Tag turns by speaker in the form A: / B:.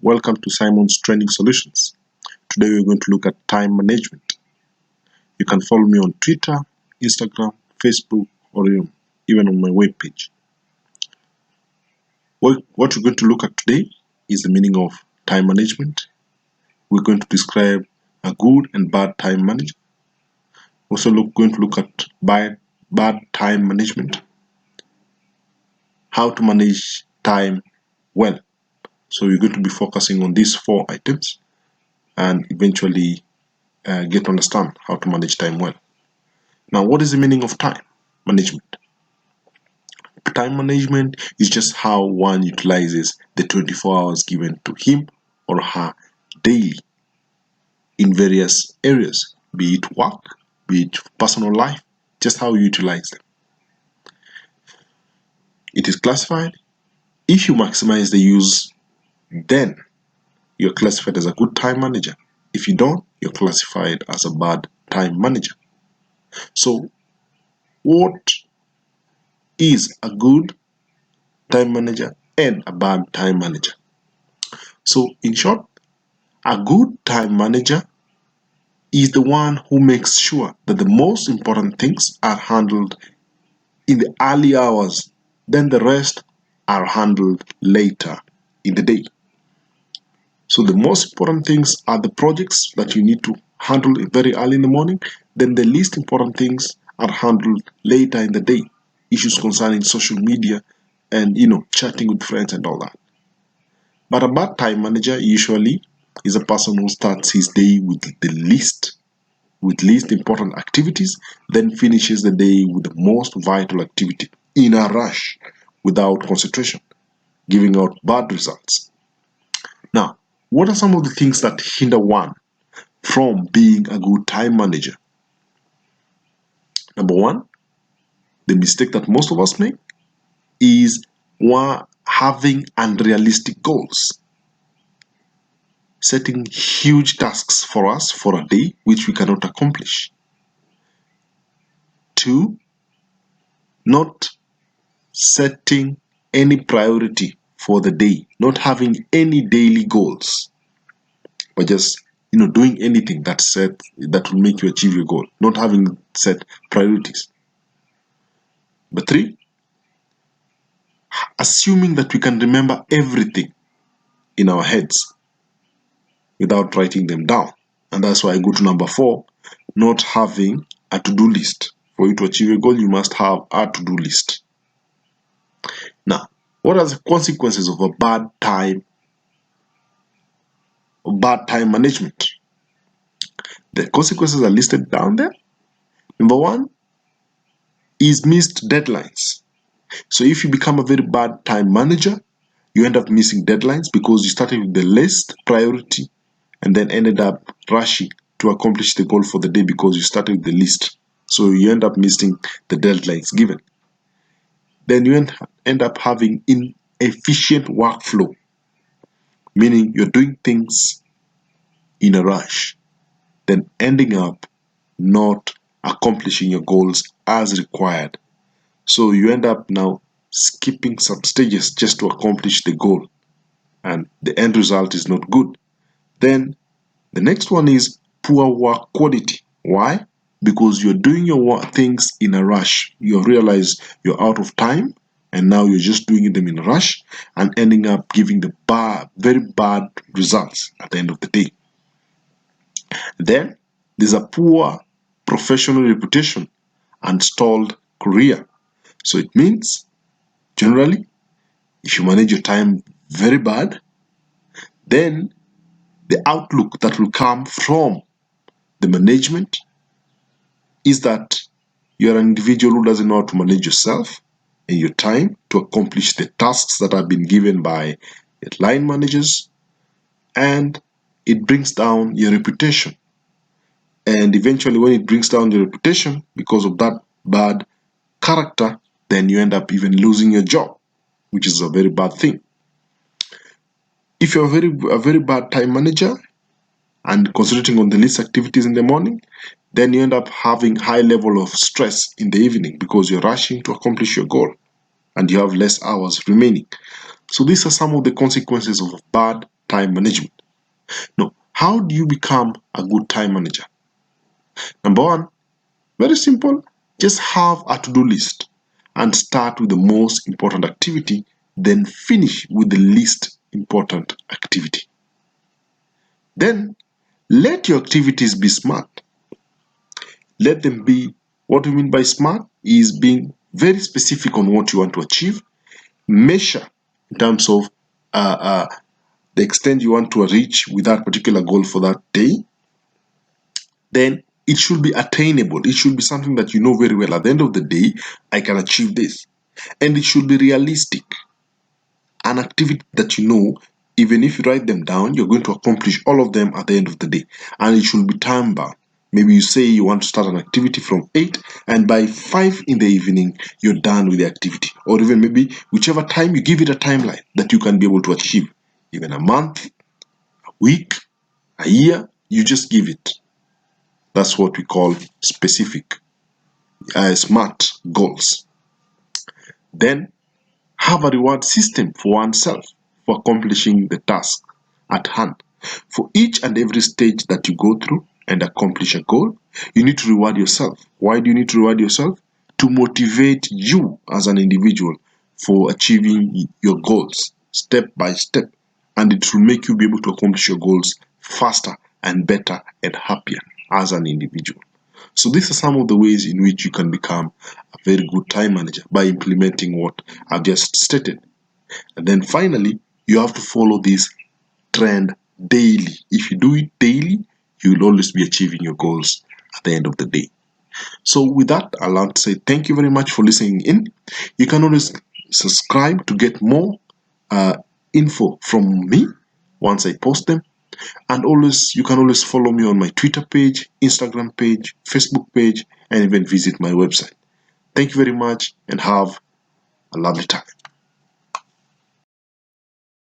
A: Welcome to Simon's Training Solutions. Today we're going to look at time management. You can follow me on Twitter, Instagram, Facebook, or even on my webpage. What we're going to look at today is the meaning of time management. We're going to describe a good and bad time manager. Also going to look at bad time management, how to manage time well. So we're going to be focusing on these 4 items and eventually get to understand how to manage time well. Now, what is the meaning of time management? Time management is just how one utilizes the 24 hours given to him or her daily in various areas, be it work, be it personal life, just how you utilize them. It is classified. If you maximize the use, then you're classified as a good time manager. If you don't, you're classified as a bad time manager. So, what is a good time manager and a bad time manager? So, in short, a good time manager is the one who makes sure that the most important things are handled in the early hours, then the rest are handled later in the day. So the most important things are the projects that you need to handle very early in the morning, then the least important things are handled later in the day. Issues concerning social media and chatting with friends and all that. But a bad time manager usually is a person who starts his day with least important activities, then finishes the day with the most vital activity in a rush without concentration, giving out bad results. Now, what are some of the things that hinder one from being a good time manager? Number one, the mistake that most of us make is having unrealistic goals. Setting huge tasks for us for a day which we cannot accomplish. 2, not setting any priority for the day, not having any daily goals, but just doing anything that will make you achieve your goal, not having set priorities. But 3, assuming that we can remember everything in our heads without writing them down. And that's why I go to number 4, not having a to-do list. For you to achieve a goal, you must have a to-do list. Now, what are the consequences of a bad time management? The consequences are listed down there. Number 1 is missed deadlines. So if you become a very bad time manager, you end up missing deadlines because you started with the least priority and then ended up rushing to accomplish the goal for the day because you started with the least. So you end up missing the deadlines given. Then you end up having inefficient workflow, meaning you're doing things in a rush, then ending up not accomplishing your goals as required. So you end up now skipping some stages just to accomplish the goal, and the end result is not good. Then the next one is poor work quality. Why? Because you're doing your things in a rush. You realize you're out of time and now you're just doing them in a rush and ending up giving the very bad results at the end of the day. Then there's a poor professional reputation and stalled career. So it means generally if you manage your time very bad, then the outlook that will come from the management is that you're an individual who doesn't know how to manage yourself and your time to accomplish the tasks that have been given by line managers, and it brings down your reputation. And eventually when it brings down your reputation because of that bad character, then you end up even losing your job, which is a very bad thing. If you're a very bad time manager and concentrating on the least activities in the morning, then you end up having high level of stress in the evening because you're rushing to accomplish your goal and you have less hours remaining. So these are some of the consequences of a bad time management. Now, how do you become a good time manager? Number one, very simple. Just have a to-do list and start with the most important activity, then finish with the least important activity. Then let your activities be smart. Let them be, what we mean by smart is being very specific on what you want to achieve. Measure in terms of the extent you want to reach with that particular goal for that day. Then it should be attainable. It should be something that you know very well. At the end of the day, I can achieve this. And it should be realistic. An activity that you know, even if you write them down, you're going to accomplish all of them at the end of the day. And it should be time bound. Maybe you say you want to start an activity from 8 and by 5 in the evening, you're done with the activity. Or even maybe whichever time, you give it a timeline that you can be able to achieve. Even a month, a week, a year, you just give it. That's what we call specific, smart goals. Then have a reward system for oneself for accomplishing the task at hand. For each and every stage that you go through and accomplish a goal, you need to reward yourself. Why do you need to reward yourself? To motivate you as an individual for achieving your goals step by step. And it will make you be able to accomplish your goals faster and better and happier as an individual. So these are some of the ways in which you can become a very good time manager by implementing what I've just stated. And then finally, you have to follow this trend daily. If you do it daily, you will always be achieving your goals at the end of the day. So with that, I'd like to say thank you very much for listening in. You can always subscribe to get more info from me once I post them. And always, you can always follow me on my Twitter page, Instagram page, Facebook page, and even visit my website. Thank you very much and have a lovely time.